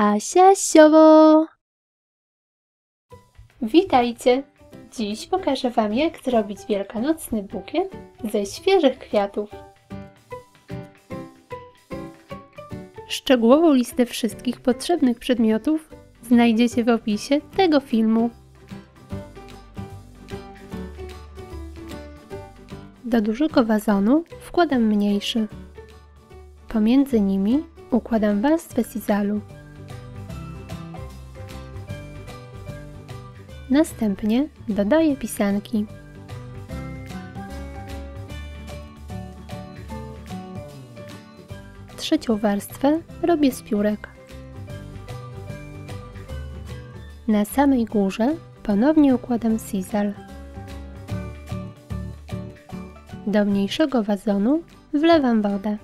Asia Siowo! Witajcie! Dziś pokażę Wam, jak zrobić wielkanocny bukiet ze świeżych kwiatów. Szczegółową listę wszystkich potrzebnych przedmiotów znajdziecie w opisie tego filmu. Do dużego wazonu wkładam mniejszy. Pomiędzy nimi układam warstwę sizalu. Następnie dodaję pisanki. Trzecią warstwę robię z piórek. Na samej górze ponownie układam sizal. Do mniejszego wazonu wlewam wodę.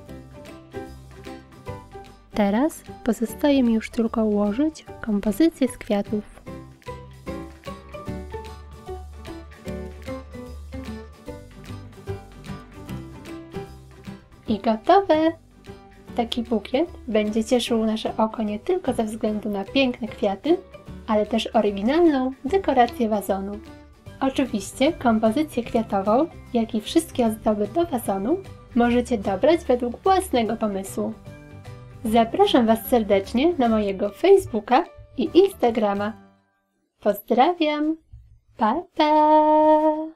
Teraz pozostaje mi już tylko ułożyć kompozycję z kwiatów. I gotowe! Taki bukiet będzie cieszył nasze oko nie tylko ze względu na piękne kwiaty, ale też oryginalną dekorację wazonu. Oczywiście kompozycję kwiatową, jak i wszystkie ozdoby do wazonu możecie dobrać według własnego pomysłu. Zapraszam Was serdecznie na mojego Facebooka i Instagrama. Pozdrawiam! Pa, pa!